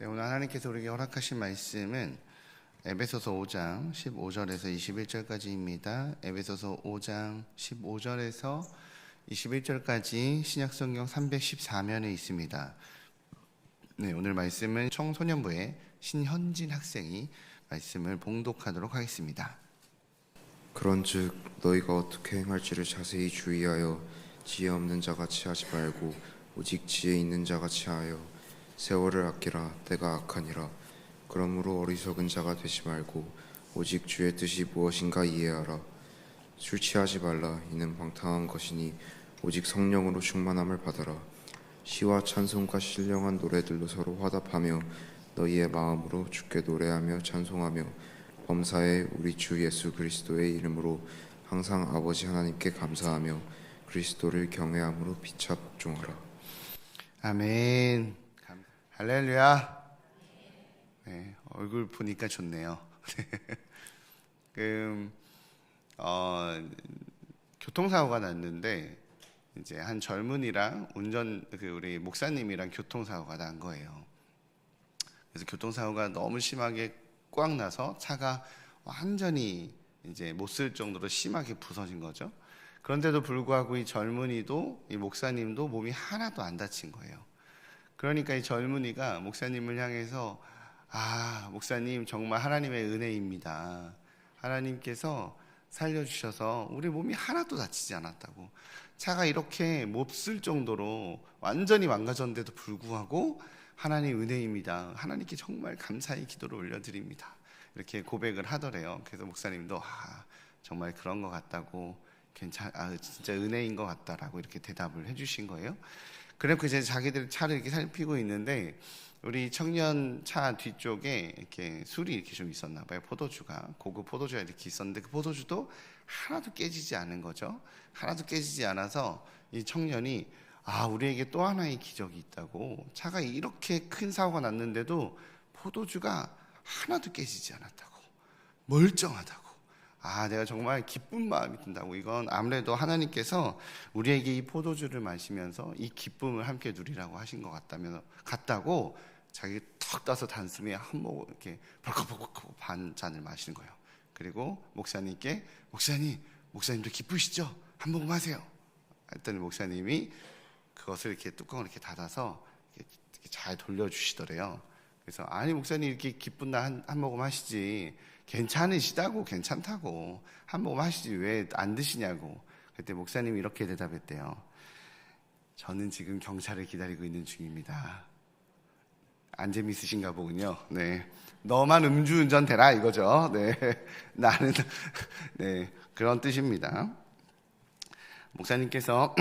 네, 오늘 하나님께서 우리에게 허락하신 말씀은 에베소서 5장 15절에서 21절까지입니다. 에베소서 5장 15절에서 21절까지 신약성경 314면에 있습니다. 네, 오늘 말씀은 청소년부의 신현진 학생이 말씀을 봉독하도록 하겠습니다. 그런즉 너희가 어떻게 행할지를 자세히 주의하여 지혜 없는 자같이 하지 말고 오직 지혜 있는 자같이 하여 세월을 아끼라. 때가 악하니라. 그러므로 어리석은 자가 되지 말고 오직 주의 뜻이 무엇인가 이해하라. 술 취하지 말라. 이는 방탕한 것이니 오직 성령으로 충만함을 받아라. 시와 찬송과 신령한 노래들로 서로 화답하며 너희의 마음으로 주께 노래하며 찬송하며 범사에 우리 주 예수 그리스도의 이름으로 항상 아버지 하나님께 감사하며 그리스도를 경외함으로 피차 복종하라. 아멘. 할렐루야. 네, 얼굴 보니까 좋네요. 교통사고가 났는데 이제 한 젊은이랑 우리 목사님이랑 교통사고가 난 거예요. 그래서 교통사고가 너무 심하게 꽉 나서 차가 완전히 이제 못 쓸 정도로 심하게 부서진 거죠. 그런데도 불구하고 이 젊은이도 이 목사님도 몸이 하나도 안 다친 거예요. 그러니까 이 젊은이가 목사님을 향해서 목사님 정말 하나님의 은혜입니다. 하나님께서 살려주셔서 우리 몸이 하나도 다치지 않았다고. 차가 이렇게 못 쓸 정도로 완전히 망가졌는데도 불구하고 하나님 은혜입니다. 하나님께 정말 감사의 기도를 올려드립니다. 이렇게 고백을 하더래요. 그래서 목사님도 정말 그런 것 같다고, 진짜 은혜인 것 같다라고 이렇게 대답을 해주신 거예요. 그래서 이제 자기들 차를 이렇게 살피고 있는데 우리 청년 차 뒤쪽에 이렇게 술이 이렇게 좀 있었나 봐요. 포도주가, 고급 포도주가 이렇게 있었는데 그 포도주도 하나도 깨지지 않은 거죠. 하나도 깨지지 않아서 이 청년이 우리에게 또 하나의 기적이 있다고, 차가 이렇게 큰 사고가 났는데도 포도주가 하나도 깨지지 않았다고, 멀쩡하다고, 내가 정말 기쁜 마음이 든다고. 이건 아무래도 하나님께서 우리에게 이 포도주를 마시면서 이 기쁨을 함께 누리라고 하신 것 같다고 자기 턱 따서 단숨에 한 모금 이렇게 벌컥벌컥 반 잔을 마시는 거예요. 그리고 목사님께 목사님도 기쁘시죠? 한 모금 하세요. 했더니 목사님이 그것을 이렇게 뚜껑을 이렇게 닫아서 이렇게 잘 돌려주시더래요. 그래서 목사님 이렇게 기쁜 날 한 모금 하시지, 괜찮다고 한 모금 하시지 왜 안 드시냐고. 그때 목사님이 이렇게 대답했대요. 저는 지금 경찰을 기다리고 있는 중입니다. 안 재밌으신가 보군요. 네, 너만 음주운전 대라 이거죠. 네, 나는 그런 뜻입니다. 목사님께서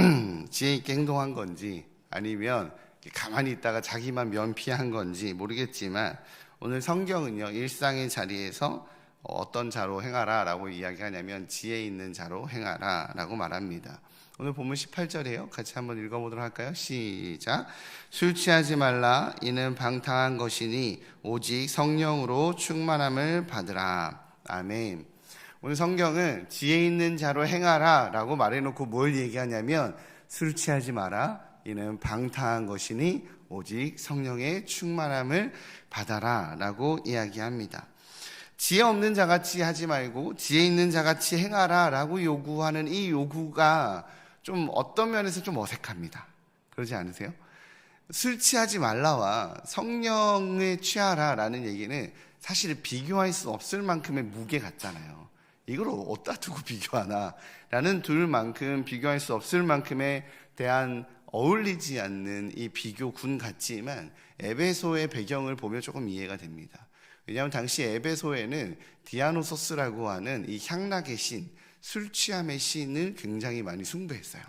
지혜 있게 행동한 건지 아니면 가만히 있다가 자기만 면피한 건지 모르겠지만 오늘 성경은요, 일상의 자리에서 어떤 자로 행하라 라고 이야기하냐면 지혜 있는 자로 행하라 라고 말합니다. 오늘 본문 18절이에요. 같이 한번 읽어보도록 할까요? 시작. 술 취하지 말라. 이는 방탕한 것이니 오직 성령으로 충만함을 받으라. 아멘. 오늘 성경은 지혜 있는 자로 행하라 라고 말해놓고 뭘 얘기하냐면 술 취하지 마라. 이는 방탕한 것이니 오직 성령의 충만함을 받아라 라고 이야기합니다. 지혜 없는 자같이 하지 말고 지혜 있는 자같이 행하라 라고 요구하는 이 요구가 좀 어떤 면에서 좀 어색합니다. 그러지 않으세요? 술 취하지 말라와 성령에 취하라 라는 얘기는 사실 비교할 수 없을 만큼의 무게 같잖아요. 이걸 어디다 두고 비교하나 라는 둘만큼 비교할 수 없을 만큼에 대한 어울리지 않는 이 비교군 같지만 에베소의 배경을 보면 조금 이해가 됩니다. 왜냐하면 당시 에베소에는 디아노소스라고 하는 이 향락의 신, 술 취함의 신을 굉장히 많이 숭배했어요.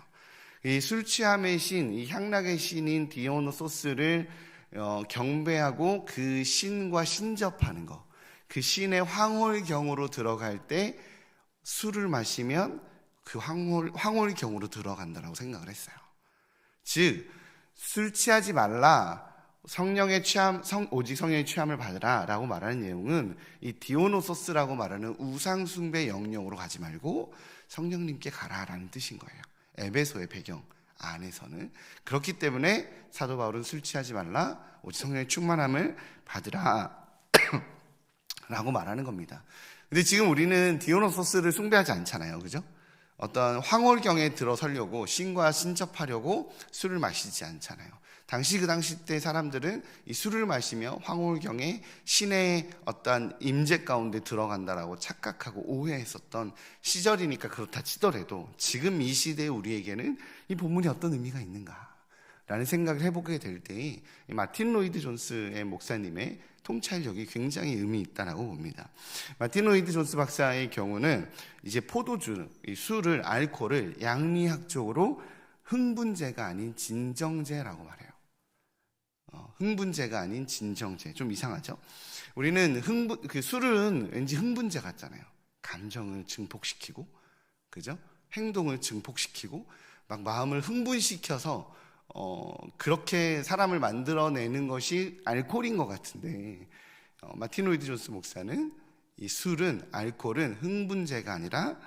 이 술 취함의 신, 이 향락의 신인 디오노소스를 경배하고 그 신과 신접하는 것, 그 신의 황홀경으로 들어갈 때 술을 마시면 그 황홀경으로 들어간다라고 생각을 했어요. 즉, 술 취하지 말라, 오직 성령의 취함을 받으라 라고 말하는 내용은 이 디오노소스라고 말하는 우상숭배 영역으로 가지 말고 성령님께 가라 라는 뜻인 거예요. 에베소의 배경, 안에서는. 그렇기 때문에 사도 바울은 술 취하지 말라, 오직 성령의 충만함을 받으라 라고 말하는 겁니다. 근데 지금 우리는 디오노소스를 숭배하지 않잖아요, 그죠? 어떤 황홀경에 들어서려고 신과 신접하려고 술을 마시지 않잖아요. 그 당시 때 사람들은 이 술을 마시며 황홀경에 신의 어떤 임재 가운데 들어간다라고 착각하고 오해했었던 시절이니까 그렇다 치더라도 지금 이 시대의 우리에게는 이 본문이 어떤 의미가 있는가 라는 생각을 해보게 될 때 마틴 로이드 존스의 목사님의 통찰력이 굉장히 의미 있다라고 봅니다. 마틴 로이드 존스 박사의 경우는 이제 포도주, 이 술을, 알코올을 양리학적으로 흥분제가 아닌 진정제라고 말해요. 흥분제가 아닌 진정제. 좀 이상하죠? 우리는 술은 왠지 흥분제 같잖아요. 감정을 증폭시키고, 그죠? 행동을 증폭시키고, 막 마음을 흥분시켜서, 그렇게 사람을 만들어내는 것이 알코올인 것 같은데, 마틴 로이드 존스 목사는 이 술은, 알코올은 흥분제가 아니라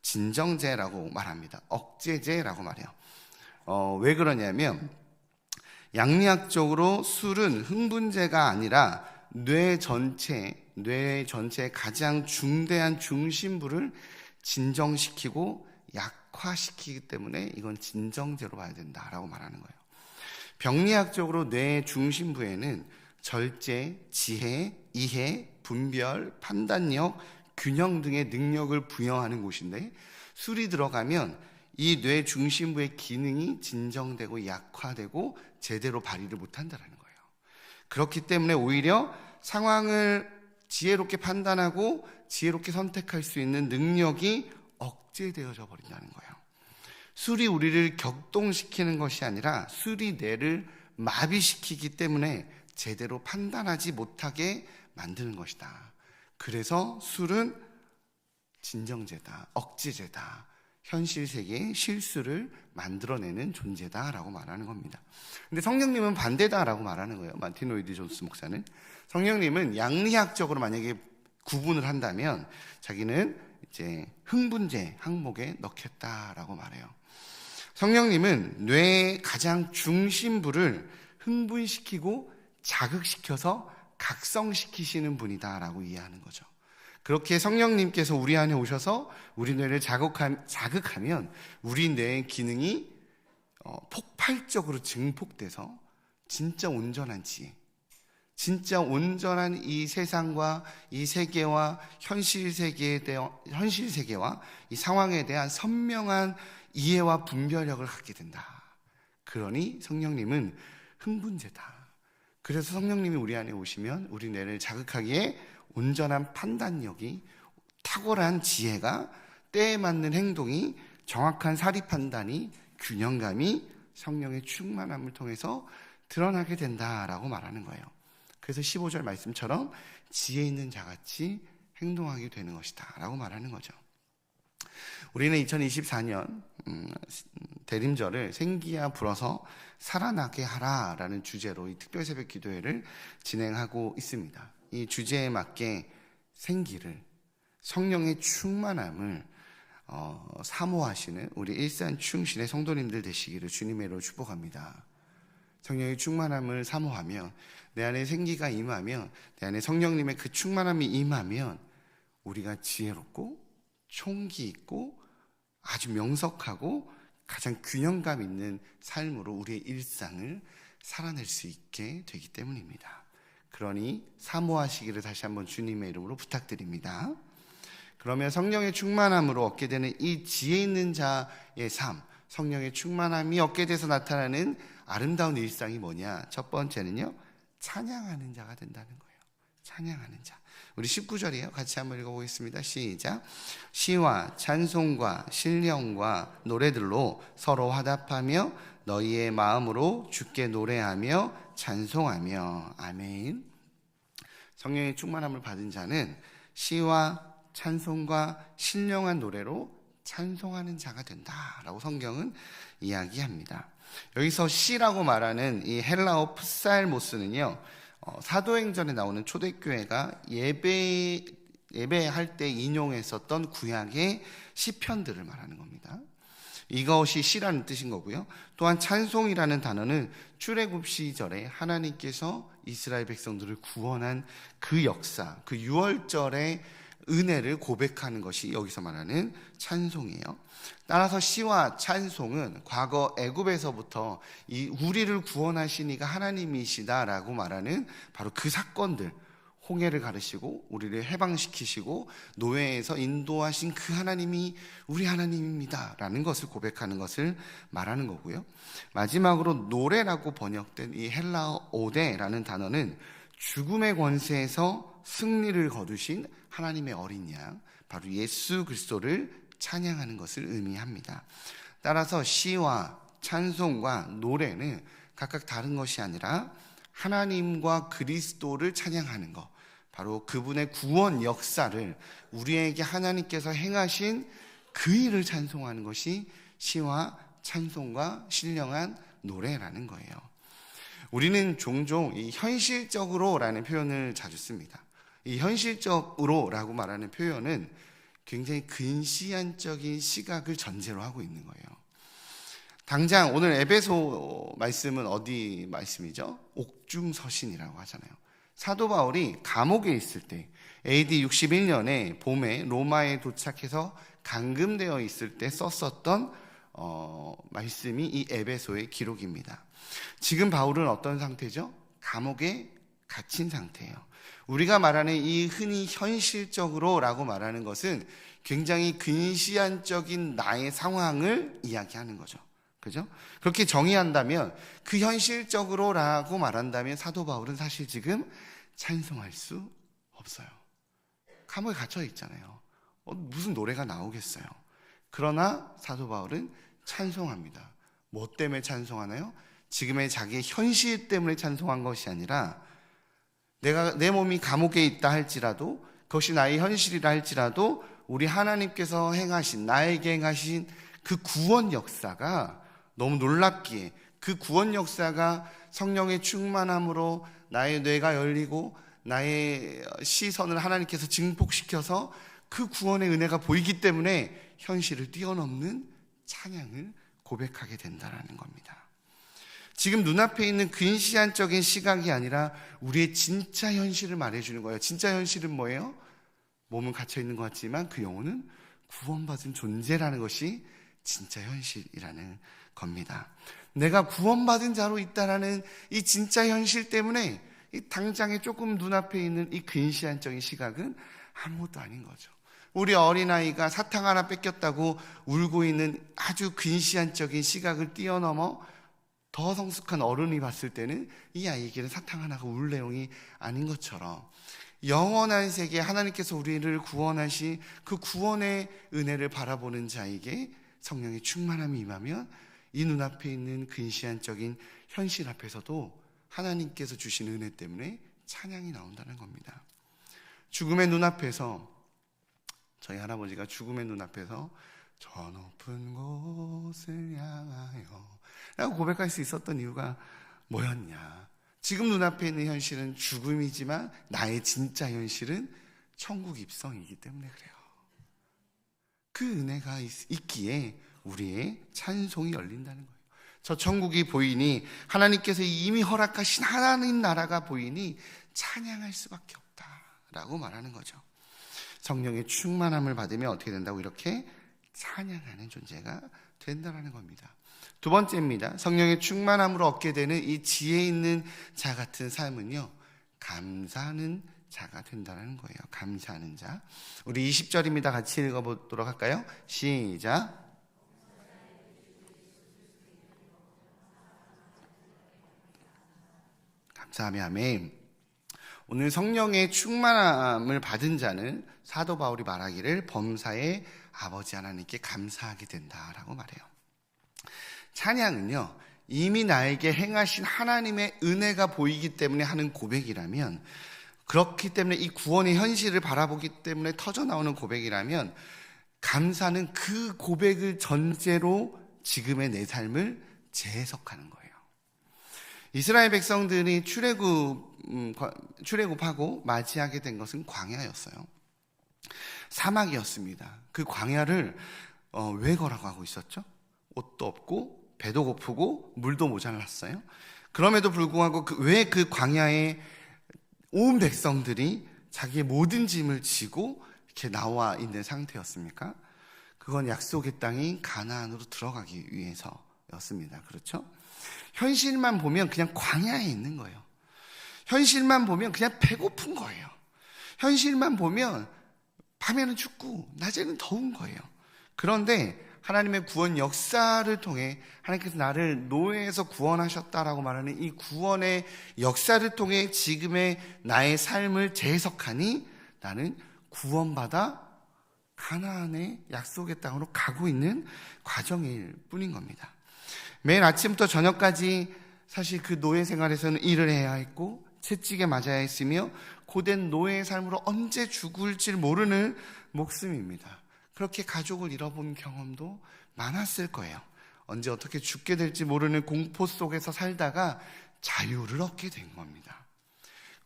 진정제라고 말합니다. 억제제라고 말해요. 왜 그러냐면, 양리학적으로 술은 흥분제가 아니라 뇌 전체의 가장 중대한 중심부를 진정시키고 약화시키기 때문에 이건 진정제로 봐야 된다라고 말하는 거예요. 병리학적으로 뇌의 중심부에는 절제, 지혜, 이해, 분별, 판단력, 균형 등의 능력을 부여하는 곳인데 술이 들어가면 이 뇌 중심부의 기능이 진정되고 약화되고 제대로 발휘를 못한다는 거예요. 그렇기 때문에 오히려 상황을 지혜롭게 판단하고 지혜롭게 선택할 수 있는 능력이 억제되어져 버린다는 거예요. 술이 우리를 격동시키는 것이 아니라 술이 뇌를 마비시키기 때문에 제대로 판단하지 못하게 만드는 것이다. 그래서 술은 진정제다, 억제제다, 현실 세계의 실수를 만들어내는 존재다라고 말하는 겁니다. 근데 성령님은 반대다라고 말하는 거예요. 마틴 로이드 존스 목사는. 성령님은 양리학적으로 만약에 구분을 한다면 자기는 이제 흥분제 항목에 넣겠다라고 말해요. 성령님은 뇌의 가장 중심부를 흥분시키고 자극시켜서 각성시키시는 분이다라고 이해하는 거죠. 그렇게 성령님께서 우리 안에 오셔서 우리 뇌를 자극하면 우리 뇌의 기능이 폭발적으로 증폭돼서 진짜 온전한 지혜, 진짜 온전한 이 세상과 이 세계와 현실 세계와 이 상황에 대한 선명한 이해와 분별력을 갖게 된다. 그러니 성령님은 흥분제다. 그래서 성령님이 우리 안에 오시면 우리 뇌를 자극하기에 온전한 판단력이, 탁월한 지혜가, 때에 맞는 행동이, 정확한 사리 판단이, 균형감이 성령의 충만함을 통해서 드러나게 된다라고 말하는 거예요. 그래서 15절 말씀처럼 지혜 있는 자같이 행동하게 되는 것이다 라고 말하는 거죠. 우리는 2024년 대림절을 생기야 불어서 살아나게 하라라는 주제로 이 특별 새벽 기도회를 진행하고 있습니다. 이 주제에 맞게 생기를, 성령의 충만함을 사모하시는 우리 일산 충신의 성도님들 되시기를 주님의 이름으로 축복합니다. 성령의 충만함을 사모하며 내 안에 생기가 임하면, 내 안에 성령님의 그 충만함이 임하면 우리가 지혜롭고 총기 있고 아주 명석하고 가장 균형감 있는 삶으로 우리의 일상을 살아낼 수 있게 되기 때문입니다. 그러니 사모하시기를 다시 한번 주님의 이름으로 부탁드립니다. 그러면 성령의 충만함으로 얻게 되는 이 지혜 있는 자의 삶, 성령의 충만함이 얻게 돼서 나타나는 아름다운 일상이 뭐냐? 첫 번째는요, 찬양하는 자가 된다는 거예요. 찬양하는 자. 우리 19절이에요. 같이 한번 읽어보겠습니다. 시작. 시와 찬송과 신령과 노래들로 서로 화답하며 너희의 마음으로 주께 노래하며 찬송하며. 아멘. 성령의 충만함을 받은 자는 시와 찬송과 신령한 노래로 찬송하는 자가 된다라고 성경은 이야기합니다. 여기서 시라고 말하는 이 헬라어 프살모스는요, 사도행전에 나오는 초대교회가 예배할 때 인용했었던 구약의 시편들을 말하는 겁니다. 이것이 시라는 뜻인 거고요. 또한 찬송이라는 단어는 출애굽 시절에 하나님께서 이스라엘 백성들을 구원한 그 역사, 그 유월절의 은혜를 고백하는 것이 여기서 말하는 찬송이에요. 따라서 시와 찬송은 과거 애굽에서부터 이 우리를 구원하신 이가 하나님이시다라고 말하는 바로 그 사건들, 홍해를 가르시고 우리를 해방시키시고 노예에서 인도하신 그 하나님이 우리 하나님입니다 라는 것을 고백하는 것을 말하는 거고요. 마지막으로 노래라고 번역된 이 헬라어 오데라는 단어는 죽음의 권세에서 승리를 거두신 하나님의 어린 양, 바로 예수 그리스도를 찬양하는 것을 의미합니다. 따라서 시와 찬송과 노래는 각각 다른 것이 아니라 하나님과 그리스도를 찬양하는 것, 바로 그분의 구원 역사를 우리에게 하나님께서 행하신 그 일을 찬송하는 것이 시와 찬송과 신령한 노래라는 거예요. 우리는 종종 이 현실적으로라는 표현을 자주 씁니다. 이 현실적으로라고 말하는 표현은 굉장히 근시안적인 시각을 전제로 하고 있는 거예요. 당장 오늘 에베소 말씀은 어디 말씀이죠? 옥중서신이라고 하잖아요. 사도 바울이 감옥에 있을 때 AD 61년에 봄에 로마에 도착해서 감금되어 있을 때 썼었던 말씀이 이 에베소의 기록입니다. 지금 바울은 어떤 상태죠? 감옥에 갇힌 상태예요. 우리가 말하는 이 흔히 현실적으로라고 말하는 것은 굉장히 근시안적인 나의 상황을 이야기하는 거죠. 그죠? 그렇게 정의한다면 그 현실적으로라고 말한다면 사도 바울은 사실 지금 찬송할 수 없어요. 감옥에 갇혀 있잖아요. 무슨 노래가 나오겠어요. 그러나 사도 바울은 찬송합니다. 뭐 때문에 찬송하나요? 지금의 자기의 현실 때문에 찬송한 것이 아니라 내 몸이 감옥에 있다 할지라도 그것이 나의 현실이라 할지라도 우리 하나님께서 행하신 나에게 행하신 그 구원 역사가 너무 놀랍기에 그 구원 역사가 성령의 충만함으로 나의 뇌가 열리고 나의 시선을 하나님께서 증폭시켜서 그 구원의 은혜가 보이기 때문에 현실을 뛰어넘는 찬양을 고백하게 된다는 겁니다. 지금 눈앞에 있는 근시안적인 시각이 아니라 우리의 진짜 현실을 말해주는 거예요. 진짜 현실은 뭐예요? 몸은 갇혀있는 것 같지만 그 영혼은 구원받은 존재라는 것이 진짜 현실이라는 겁니다. 내가 구원받은 자로 있다라는 이 진짜 현실 때문에 이 당장에 조금 눈앞에 있는 이 근시안적인 시각은 아무것도 아닌 거죠. 우리 어린아이가 사탕 하나 뺏겼다고 울고 있는 아주 근시안적인 시각을 뛰어넘어 더 성숙한 어른이 봤을 때는 이 아이에게는 사탕 하나가 울 내용이 아닌 것처럼 영원한 세계 하나님께서 우리를 구원하신 그 구원의 은혜를 바라보는 자에게 성령의 충만함이 임하면 이 눈앞에 있는 근시안적인 현실 앞에서도 하나님께서 주신 은혜 때문에 찬양이 나온다는 겁니다. 죽음의 눈앞에서 저희 할아버지가 죽음의 눈앞에서 저 높은 곳을 향하여 라고 고백할 수 있었던 이유가 뭐였냐? 지금 눈앞에 있는 현실은 죽음이지만 나의 진짜 현실은 천국 입성이기 때문에 그래요. 그 은혜가 있기에 우리의 찬송이 열린다는 거예요. 저 천국이 보이니 하나님께서 이미 허락하신 하나님 나라가 보이니 찬양할 수밖에 없다라고 말하는 거죠. 성령의 충만함을 받으면 어떻게 된다고? 이렇게 찬양하는 존재가 된다는 겁니다. 두 번째입니다. 성령의 충만함으로 얻게 되는 이 지혜 있는 자 같은 삶은요, 감사하는 자가 된다는 거예요. 감사하는 자. 우리 20절입니다. 같이 읽어보도록 할까요? 시작. 감사하며 아멘. 오늘 성령의 충만함을 받은 자는 사도 바울이 말하기를 범사의 아버지 하나님께 감사하게 된다라고 말해요. 찬양은요, 이미 나에게 행하신 하나님의 은혜가 보이기 때문에 하는 고백이라면, 그렇기 때문에 이 구원의 현실을 바라보기 때문에 터져나오는 고백이라면, 감사는 그 고백을 전제로 지금의 내 삶을 재해석하는 거예요. 이스라엘 백성들이 출애굽하고 맞이하게 된 것은 광야였어요. 사막이었습니다. 그 광야를 왜 거라고 하고 있었죠? 옷도 없고 배도 고프고 물도 모자랐어요. 그럼에도 불구하고 왜 그 광야에 온 백성들이 자기의 모든 짐을 지고 이렇게 나와 있는 상태였습니까? 그건 약속의 땅인 가나안으로 들어가기 위해서였습니다. 그렇죠? 현실만 보면 그냥 광야에 있는 거예요. 현실만 보면 그냥 배고픈 거예요. 현실만 보면 밤에는 춥고 낮에는 더운 거예요. 그런데 하나님의 구원 역사를 통해 하나님께서 나를 노예에서 구원하셨다라고 말하는 이 구원의 역사를 통해 지금의 나의 삶을 재해석하니 나는 구원받아 가나안의 약속의 땅으로 가고 있는 과정일 뿐인 겁니다. 매일 아침부터 저녁까지 사실 그 노예 생활에서는 일을 해야 했고 채찍에 맞아야 했으며 고된 노예의 삶으로 언제 죽을지 모르는 목숨입니다. 그렇게 가족을 잃어본 경험도 많았을 거예요. 언제 어떻게 죽게 될지 모르는 공포 속에서 살다가 자유를 얻게 된 겁니다.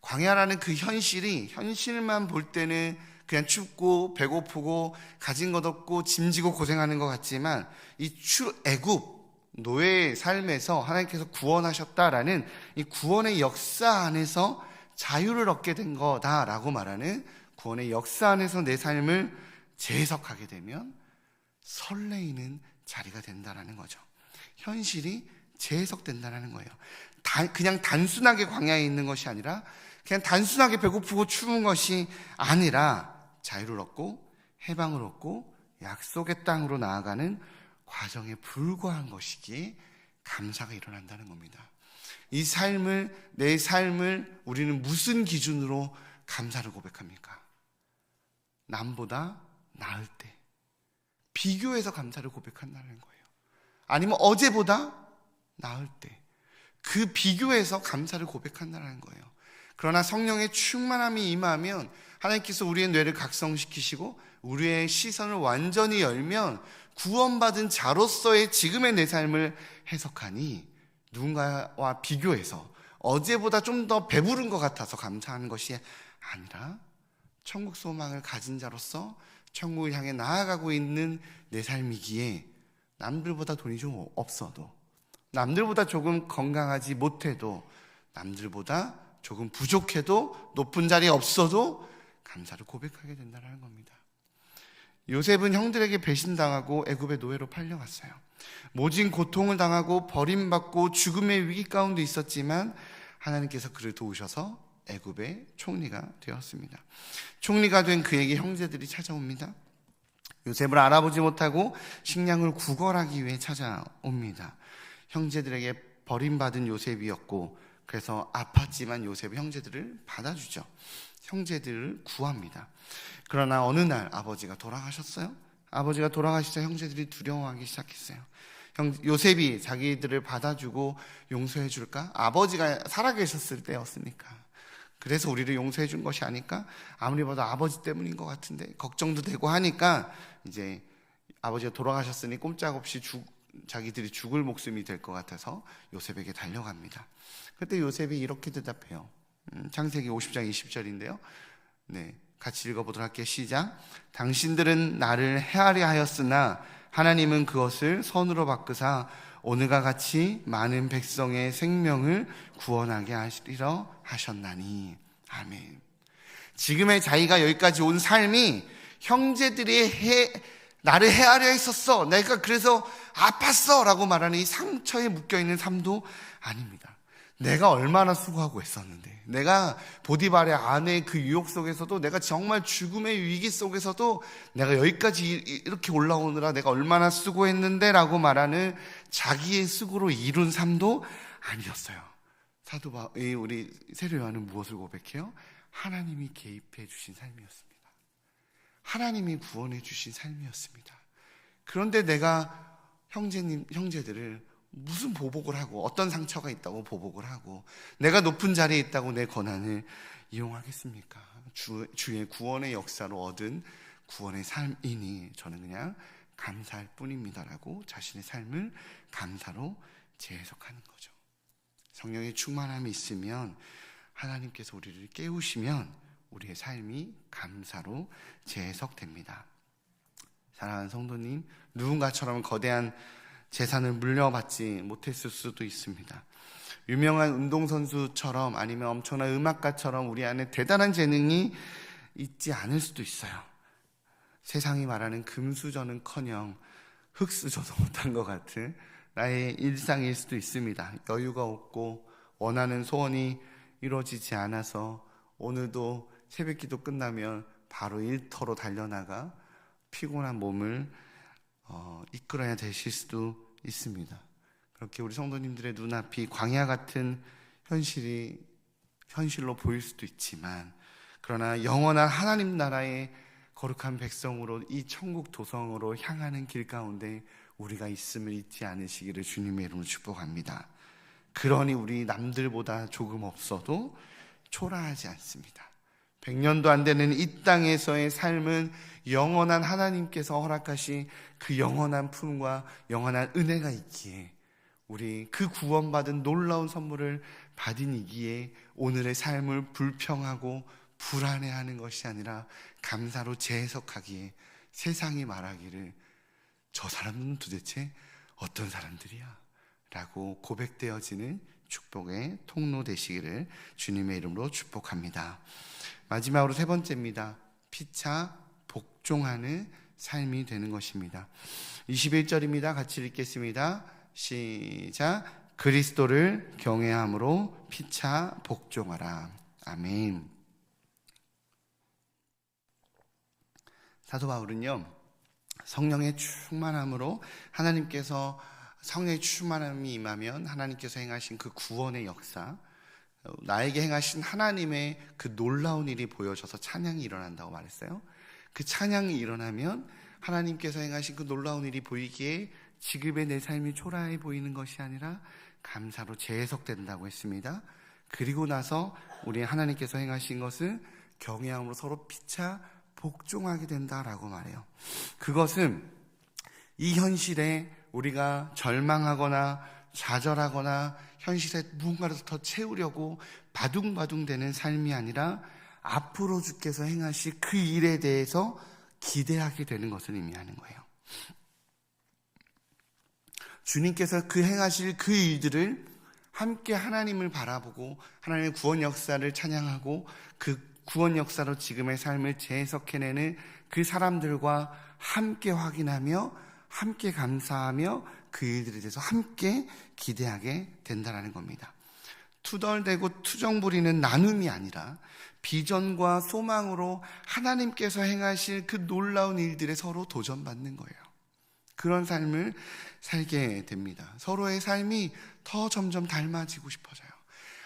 광야라는 그 현실만 볼 때는 그냥 춥고 배고프고 가진 것 없고 짐지고 고생하는 것 같지만 이 애굽 노예의 삶에서 하나님께서 구원하셨다라는 이 구원의 역사 안에서 자유를 얻게 된 거다라고 말하는 구원의 역사 안에서 내 삶을 재해석하게 되면 설레이는 자리가 된다라는 거죠. 현실이 재해석된다라는 거예요. 그냥 단순하게 광야에 있는 것이 아니라 그냥 단순하게 배고프고 추운 것이 아니라 자유를 얻고 해방을 얻고 약속의 땅으로 나아가는 과정에 불과한 것이기에 감사가 일어난다는 겁니다. 내 삶을 우리는 무슨 기준으로 감사를 고백합니까? 남보다 나을 때 비교해서 감사를 고백한다는 거예요. 아니면 어제보다 나을 때 그 비교해서 감사를 고백한다는 거예요. 그러나 성령의 충만함이 임하면 하나님께서 우리의 뇌를 각성시키시고 우리의 시선을 완전히 열면 구원받은 자로서의 지금의 내 삶을 해석하니 누군가와 비교해서 어제보다 좀 더 배부른 것 같아서 감사하는 것이 아니라 천국 소망을 가진 자로서 천국을 향해 나아가고 있는 내 삶이기에 남들보다 돈이 좀 없어도 남들보다 조금 건강하지 못해도 남들보다 조금 부족해도 높은 자리에 없어도 감사를 고백하게 된다는 겁니다. 요셉은 형들에게 배신당하고 애굽의 노예로 팔려갔어요. 모진 고통을 당하고 버림받고 죽음의 위기 가운데 있었지만 하나님께서 그를 도우셔서 애굽의 총리가 되었습니다. 총리가 된 그에게 형제들이 찾아옵니다. 요셉을 알아보지 못하고 식량을 구걸하기 위해 찾아옵니다. 형제들에게 버림받은 요셉이었고 그래서 아팠지만 요셉은 형제들을 받아주죠. 형제들을 구합니다. 그러나 어느 날 아버지가 돌아가셨어요. 아버지가 돌아가시자 형제들이 두려워하기 시작했어요. 요셉이 자기들을 받아주고 용서해 줄까? 아버지가 살아계셨을 때였으니까. 그래서 우리를 용서해 준 것이 아닐까? 아무리 봐도 아버지 때문인 것 같은데 걱정도 되고 하니까 이제 아버지가 돌아가셨으니 꼼짝없이 자기들이 죽을 목숨이 될 것 같아서 요셉에게 달려갑니다. 그때 요셉이 이렇게 대답해요. 창세기 50장 20절인데요. 네, 같이 읽어보도록 할게요. 시작. 당신들은 나를 해하려 하였으나 하나님은 그것을 선으로 바꾸사 오늘과 같이 많은 백성의 생명을 구원하게 하시리라 하셨나니. 아멘. 지금의 자기가 여기까지 온 삶이 형제들이 나를 해하려 했었어, 내가 그래서 아팠어 라고 말하는 이 상처에 묶여있는 삶도 아닙니다. 내가 얼마나 수고하고 있었는데, 내가 보디발의 아내의 그 유혹 속에서도, 내가 정말 죽음의 위기 속에서도 내가 여기까지 이렇게 올라오느라 내가 얼마나 수고했는데 라고 말하는 자기의 수고로 이룬 삶도 아니었어요. 우리 세례 요한은 무엇을 고백해요? 하나님이 개입해 주신 삶이었습니다. 하나님이 구원해 주신 삶이었습니다. 그런데 내가 형제들을 무슨 보복을 하고 어떤 상처가 있다고 보복을 하고 내가 높은 자리에 있다고 내 권한을 이용하겠습니까? 주의 구원의 역사로 얻은 구원의 삶이니 저는 그냥 감사할 뿐입니다라고 자신의 삶을 감사로 재해석하는 거죠. 성령의 충만함이 있으면 하나님께서 우리를 깨우시면 우리의 삶이 감사로 재해석됩니다. 사랑하는 성도님, 누군가처럼 거대한 재산을 물려받지 못했을 수도 있습니다. 유명한 운동선수처럼 아니면 엄청난 음악가처럼 우리 안에 대단한 재능이 있지 않을 수도 있어요. 세상이 말하는 금수저는커녕 흙수저도 못한 것 같은 나의 일상일 수도 있습니다. 여유가 없고 원하는 소원이 이루어지지 않아서 오늘도 새벽기도 끝나면 바로 일터로 달려나가 피곤한 몸을 이끌어야 되실 수도 있습니다. 그렇게 우리 성도님들의 눈앞이 광야 같은 현실로 보일 수도 있지만, 그러나 영원한 하나님 나라의 거룩한 백성으로 이 천국 도성으로 향하는 길 가운데 우리가 있음을 잊지 않으시기를 주님의 이름으로 축복합니다. 그러니 우리 남들보다 조금 없어도 초라하지 않습니다. 100년도 안 되는 이 땅에서의 삶은 영원한 하나님께서 허락하신 그 영원한 품과 영원한 은혜가 있기에, 우리 그 구원받은 놀라운 선물을 받으니기에 오늘의 삶을 불평하고 불안해하는 것이 아니라 감사로 재해석하기에 세상이 말하기를 저 사람은 도대체 어떤 사람들이야? 라고 고백되어지는 축복의 통로 되시기를 주님의 이름으로 축복합니다. 마지막으로 세 번째입니다. 피차 복종하는 삶이 되는 것입니다. 21절입니다. 같이 읽겠습니다. 시작. 그리스도를 경외함으로 피차 복종하라. 아멘. 사도 바울은요, 성령의 충만함으로 하나님께서 성령의 충만함이 임하면 하나님께서 행하신 그 구원의 역사, 나에게 행하신 하나님의 그 놀라운 일이 보여져서 찬양이 일어난다고 말했어요. 그 찬양이 일어나면 하나님께서 행하신 그 놀라운 일이 보이기에 지금의 내 삶이 초라해 보이는 것이 아니라 감사로 재해석된다고 했습니다. 그리고 나서 우리 하나님께서 행하신 것을 경외함으로 서로 피차 복종하게 된다라고 말해요. 그것은 이 현실에 우리가 절망하거나 좌절하거나 현실에 무언가를 더 채우려고 바둥바둥대는 삶이 아니라 앞으로 주께서 행하실 그 일에 대해서 기대하게 되는 것을 의미하는 거예요. 주님께서 그 행하실 그 일들을 함께 하나님을 바라보고 하나님의 구원 역사를 찬양하고 그 구원 역사로 지금의 삶을 재해석해내는 그 사람들과 함께 확인하며 함께 감사하며 그 일들에 대해서 함께 기대하게 된다는 겁니다. 투덜대고 투정 부리는 나눔이 아니라 비전과 소망으로 하나님께서 행하실 그 놀라운 일들에 서로 도전받는 거예요. 그런 삶을 살게 됩니다. 서로의 삶이 더 점점 닮아지고 싶어져요.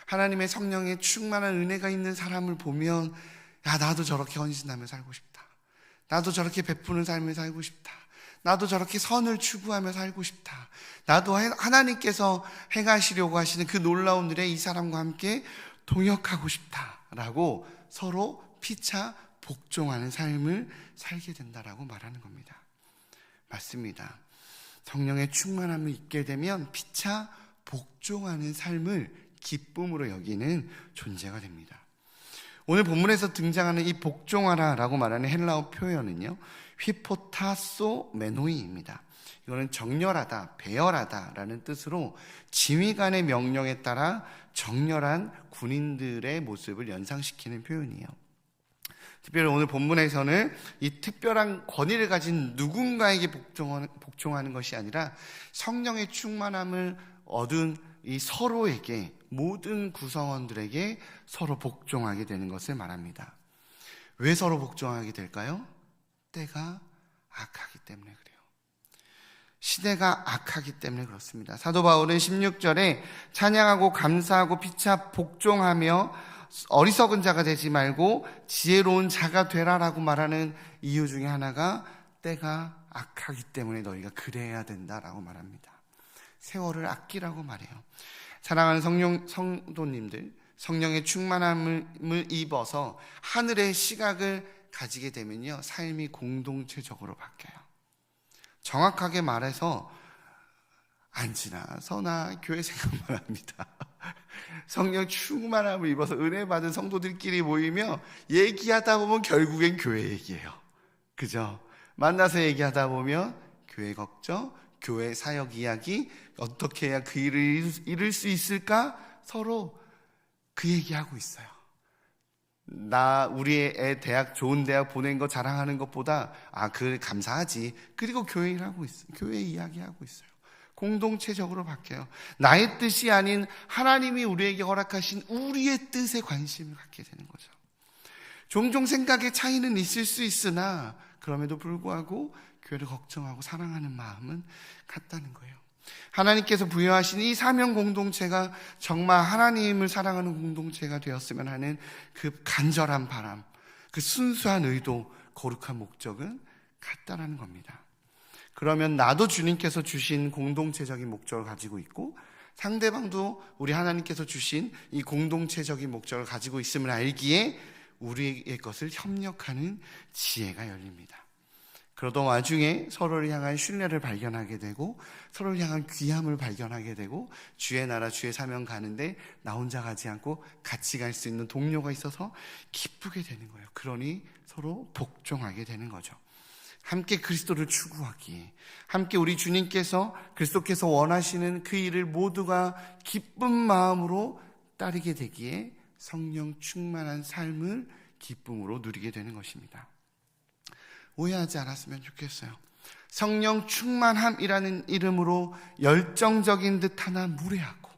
하나님의 성령의 충만한 은혜가 있는 사람을 보면 나도 저렇게 헌신하며 살고 싶다. 나도 저렇게 베푸는 삶을 살고 싶다. 나도 저렇게 선을 추구하며 살고 싶다. 나도 하나님께서 행하시려고 하시는 그 놀라운 일에 이 사람과 함께 동역하고 싶다라고 서로 피차 복종하는 삶을 살게 된다라고 말하는 겁니다. 맞습니다. 성령의 충만함을 잊게 되면 피차 복종하는 삶을 기쁨으로 여기는 존재가 됩니다. 오늘 본문에서 등장하는 이 복종하라라고 말하는 헬라어 표현은요, 휘포타소 메노이입니다. 이거는 정렬하다, 배열하다라는 뜻으로 지휘관의 명령에 따라 정렬한 군인들의 모습을 연상시키는 표현이에요. 특별히 오늘 본문에서는 이 특별한 권위를 가진 누군가에게 복종하는 것이 아니라 성령의 충만함을 얻은 이 서로에게, 모든 구성원들에게 서로 복종하게 되는 것을 말합니다. 왜 서로 복종하게 될까요? 때가 악하기 때문에 그래요. 시대가 악하기 때문에 그렇습니다. 사도 바울은 16절에 찬양하고 감사하고 피차 복종하며 어리석은 자가 되지 말고 지혜로운 자가 되라라고 말하는 이유 중에 하나가 때가 악하기 때문에 너희가 그래야 된다라고 말합니다. 세월을 아끼라고 말해요. 사랑하는 성도님들, 성령의 충만함을 입어서 하늘의 시각을 가지게 되면요, 삶이 공동체적으로 바뀌어요. 정확하게 말해서 안지나 서나 교회 생각만 합니다. 성령 충만함을 입어서 은혜 받은 성도들끼리 모이며 얘기하다 보면 결국엔 교회 얘기예요. 그죠? 만나서 얘기하다 보면 교회 걱정, 교회 사역 이야기, 어떻게 해야 그 일을 이룰 수 있을까? 서로 그 얘기하고 있어요. 우리 애 대학, 좋은 대학 보낸 거 자랑하는 것보다 그 감사하지. 그리고 교회 일하고 있어요. 교회 이야기하고 있어요. 공동체적으로 바뀌어요. 나의 뜻이 아닌 하나님이 우리에게 허락하신 우리의 뜻에 관심을 갖게 되는 거죠. 종종 생각의 차이는 있을 수 있으나 그럼에도 불구하고 교회를 걱정하고 사랑하는 마음은 같다는 거예요. 하나님께서 부여하신 이 사명 공동체가 정말 하나님을 사랑하는 공동체가 되었으면 하는 그 간절한 바람, 그 순수한 의도, 거룩한 목적은 같다라는 겁니다. 그러면 나도 주님께서 주신 공동체적인 목적을 가지고 있고 상대방도 우리 하나님께서 주신 이 공동체적인 목적을 가지고 있음을 알기에 우리의 것을 협력하는 지혜가 열립니다. 그러던 와중에 서로를 향한 신뢰를 발견하게 되고 서로를 향한 귀함을 발견하게 되고 주의 나라 주의 사명 가는데 나 혼자 가지 않고 같이 갈 수 있는 동료가 있어서 기쁘게 되는 거예요. 그러니 서로 복종하게 되는 거죠. 함께 그리스도를 추구하기에, 함께 우리 주님께서 그리스도께서 원하시는 그 일을 모두가 기쁜 마음으로 따르게 되기에 성령 충만한 삶을 기쁨으로 누리게 되는 것입니다. 오해하지 않았으면 좋겠어요. 성령 충만함이라는 이름으로 열정적인 듯 하나 무례하고,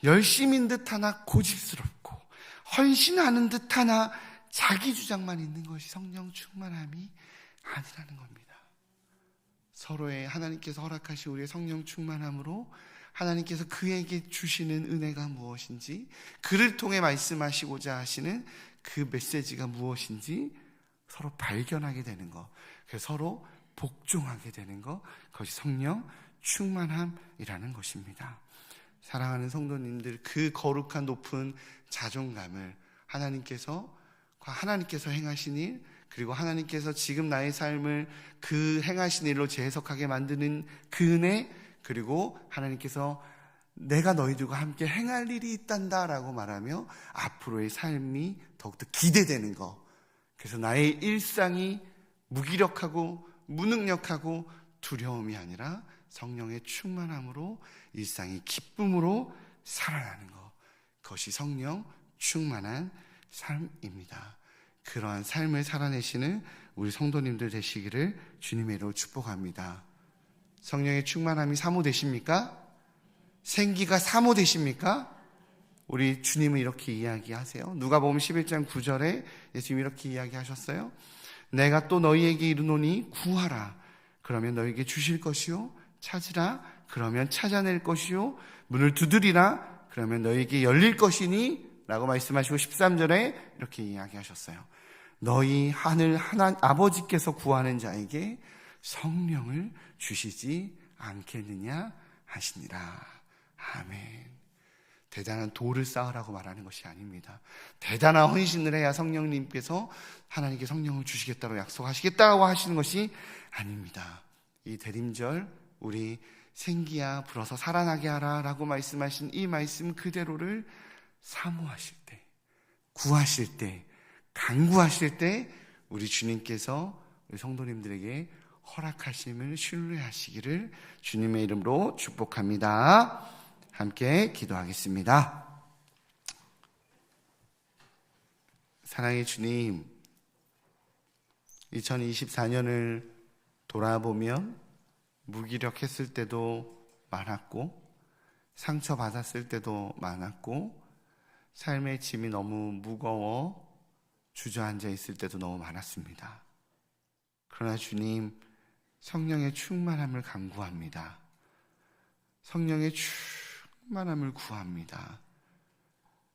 열심인 듯 하나 고집스럽고, 헌신하는 듯 하나 자기 주장만 있는 것이 성령 충만함이 아니라는 겁니다. 서로의 하나님께서 허락하신 우리의 성령 충만함으로 하나님께서 그에게 주시는 은혜가 무엇인지, 그를 통해 말씀하시고자 하시는 그 메시지가 무엇인지 서로 발견하게 되는 것, 그래서 서로 복종하게 되는 것, 그것이 성령 충만함이라는 것입니다. 사랑하는 성도님들, 그 거룩한 높은 자존감을 하나님께서 행하신 일, 그리고 하나님께서 지금 나의 삶을 그 행하신 일로 재해석하게 만드는 그 은혜, 그리고 하나님께서 내가 너희들과 함께 행할 일이 있단다 라고 말하며 앞으로의 삶이 더욱더 기대되는 것, 그래서 나의 일상이 무기력하고 무능력하고 두려움이 아니라 성령의 충만함으로 일상이 기쁨으로 살아나는 것, 그것이 성령 충만한 삶입니다. 그러한 삶을 살아내시는 우리 성도님들 되시기를 주님의 이름으로 축복합니다. 성령의 충만함이 사모되십니까? 생기가 사모되십니까? 우리 주님은 이렇게 이야기하세요. 누가복음 11장 9절에 예수님이 이렇게 이야기하셨어요. 내가 또 너희에게 이르노니 구하라, 그러면 너희에게 주실 것이요, 찾으라, 그러면 찾아낼 것이요, 문을 두드리라, 그러면 너희에게 열릴 것이니 라고 말씀하시고 13절에 이렇게 이야기하셨어요. 너희 하늘 아버지께서 구하는 자에게 성령을 주시지 않겠느냐 하시니라. 아멘. 대단한 돌을 쌓으라고 말하는 것이 아닙니다. 대단한 헌신을 해야 성령님께서 하나님께 성령을 주시겠다고 약속하시겠다고 하시는 것이 아닙니다. 이 대림절 우리 생기야 불어서 살아나게 하라 라고 말씀하신 이 말씀 그대로를 사모하실 때, 구하실 때, 간구하실 때 우리 주님께서 우리 성도님들에게 허락하심을 신뢰하시기를 주님의 이름으로 축복합니다. 함께 기도하겠습니다. 사랑의 주님, 2024년을 돌아보면 무기력했을 때도 많았고 상처받았을 때도 많았고 삶의 짐이 너무 무거워 주저앉아 있을 때도 너무 많았습니다. 그러나 주님, 성령의 충만함을 간구합니다. 성령의 충만함을 구합니다.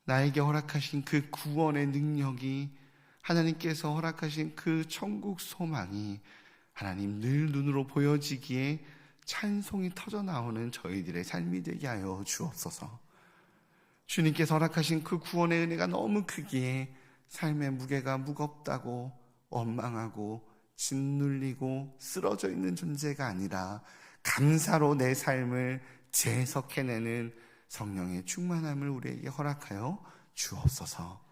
나에게 허락하신 그 구원의 능력이, 하나님께서 허락하신 그 천국 소망이 하나님 늘 눈으로 보여지기에 찬송이 터져나오는 저희들의 삶이 되게 하여 주옵소서. 주님께서 허락하신 그 구원의 은혜가 너무 크기에 삶의 무게가 무겁다고 원망하고 짓눌리고 쓰러져 있는 존재가 아니라 감사로 내 삶을 재해석해내는 성령의 충만함을 우리에게 허락하여 주옵소서.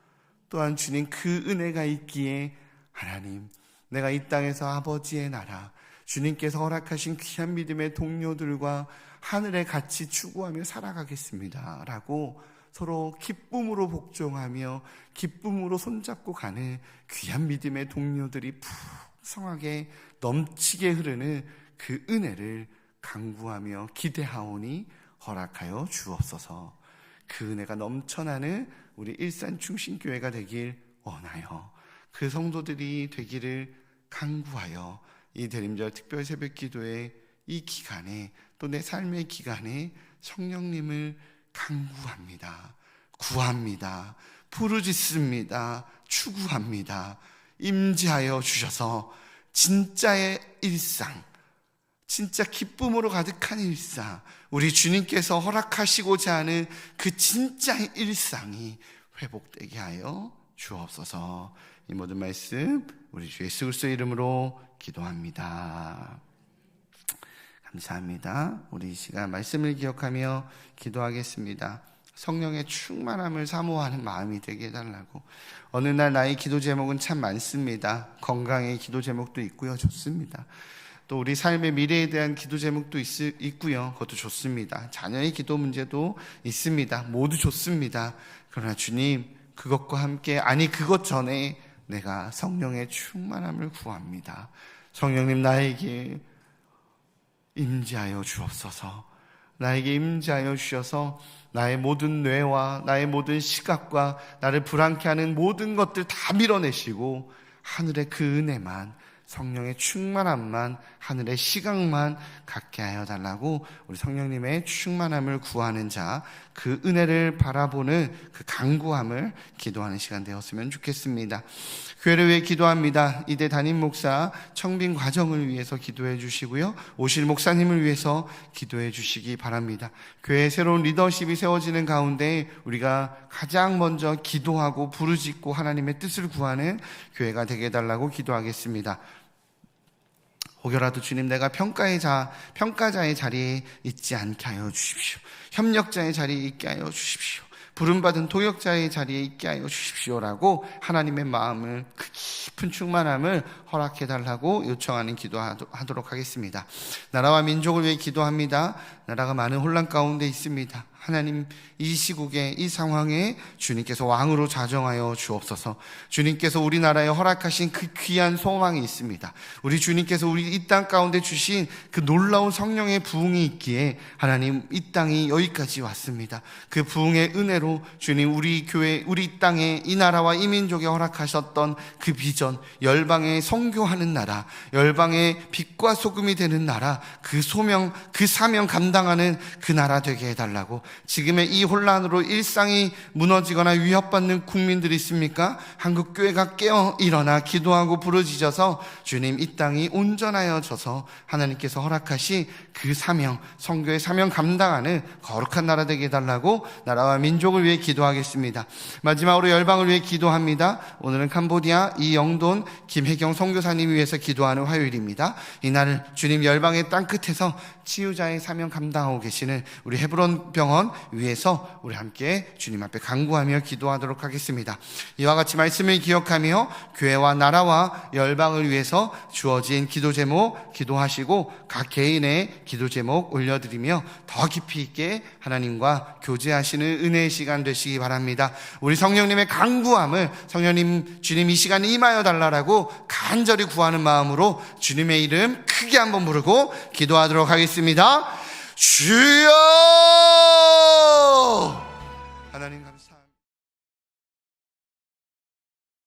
또한 주님 그 은혜가 있기에 하나님, 내가 이 땅에서 아버지의 나라, 주님께서 허락하신 귀한 믿음의 동료들과 하늘에 같이 추구하며 살아가겠습니다 라고 서로 기쁨으로 복종하며 기쁨으로 손잡고 가는 귀한 믿음의 동료들이 풍성하게 넘치게 흐르는 그 은혜를 간구하며 기대하오니 허락하여 주옵소서. 그 은혜가 넘쳐나는 우리 일산충신교회가 되길 원하여 그 성도들이 되기를 간구하여 이 대림절 특별 새벽 기도의 이 기간에 또 내 삶의 기간에 성령님을 간구합니다. 구합니다. 부르짖습니다. 추구합니다. 임재하여 주셔서 진짜의 일상, 진짜 기쁨으로 가득한 일상, 우리 주님께서 허락하시고자 하는 그 진짜의 일상이 회복되게 하여 주옵소서. 이 모든 말씀 우리 주 예수 그리스도의 이름으로 기도합니다. 감사합니다. 우리 이 시간 말씀을 기억하며 기도하겠습니다. 성령의 충만함을 사모하는 마음이 되게 해달라고. 어느 날 나의 기도 제목은 참 많습니다. 건강의 기도 제목도 있고요. 좋습니다. 또 우리 삶의 미래에 대한 기도 제목도 있고요. 그것도 좋습니다. 자녀의 기도 문제도 있습니다. 모두 좋습니다. 그러나 주님, 그것과 함께, 아니 그것 전에 내가 성령의 충만함을 구합니다. 성령님, 나에게 임재하여 주옵소서. 나에게 임재하여 주셔서 나의 모든 뇌와 나의 모든 시각과 나를 불안케 하는 모든 것들 다 밀어내시고 하늘의 그 은혜만, 성령의 충만함만, 하늘의 시각만 갖게 하여 달라고 우리 성령님의 충만함을 구하는 자, 그 은혜를 바라보는 그 간구함을 기도하는 시간 되었으면 좋겠습니다. 교회를 위해 기도합니다. 이대 담임 목사 청빙 과정을 위해서 기도해 주시고요, 오실 목사님을 위해서 기도해 주시기 바랍니다. 교회의 새로운 리더십이 세워지는 가운데 우리가 가장 먼저 기도하고 부르짖고 하나님의 뜻을 구하는 교회가 되게 해달라고 기도하겠습니다. 혹여라도 주님, 내가 평가자의 자리에 있지 않게 하여 주십시오. 협력자의 자리에 있게 하여 주십시오. 부름받은 도역자의 자리에 있게 하여 주십시오라고 하나님의 마음을, 그 깊은 충만함을 허락해달라고 요청하는 기도하도록 하겠습니다. 나라와 민족을 위해 기도합니다. 나라가 많은 혼란 가운데 있습니다. 하나님, 이 시국에, 이 상황에 주님께서 왕으로 자정하여 주옵소서. 주님께서 우리나라에 허락하신 그 귀한 소망이 있습니다. 우리 주님께서 우리 이 땅 가운데 주신 그 놀라운 성령의 부흥이 있기에 하나님, 이 땅이 여기까지 왔습니다. 그 부흥의 은혜로 주님, 우리 교회, 우리 땅에, 이 나라와 이 민족에 허락하셨던 그 비전, 열방에 선교하는 나라, 열방의 빛과 소금이 되는 나라, 그 소명, 그 사명 감당하는 그 나라 되게 해달라고. 지금의 이 혼란으로 일상이 무너지거나 위협받는 국민들이 있습니까? 한국교회가 깨어 일어나 기도하고 부르짖어서 주님, 이 땅이 온전하여져서 하나님께서 허락하신 그 사명, 선교의 사명 감당하는 거룩한 나라 되게 해달라고 나라와 민족을 위해 기도하겠습니다. 마지막으로 열방을 위해 기도합니다. 오늘은 캄보디아 이영돈 김혜경 선교사님 위해서 기도하는 화요일입니다. 이날 주님, 열방의 땅끝에서 치유자의 사명 감당하고 계시는 우리 헤브론 병원 위해서 우리 함께 주님 앞에 간구하며 기도하도록 하겠습니다. 이와 같이 말씀을 기억하며 교회와 나라와 열방을 위해서 주어진 기도 제목 기도하시고 각 개인의 기도 제목 올려드리며 더 깊이 있게 하나님과 교제하시는 은혜의 시간 되시기 바랍니다. 우리 성령님의 간구함을 성령님, 주님 이 시간에 임하여 달라고 간절히 구하는 마음으로 주님의 이름 크게 한번 부르고 기도하도록 하겠습니다. 주여! 하나님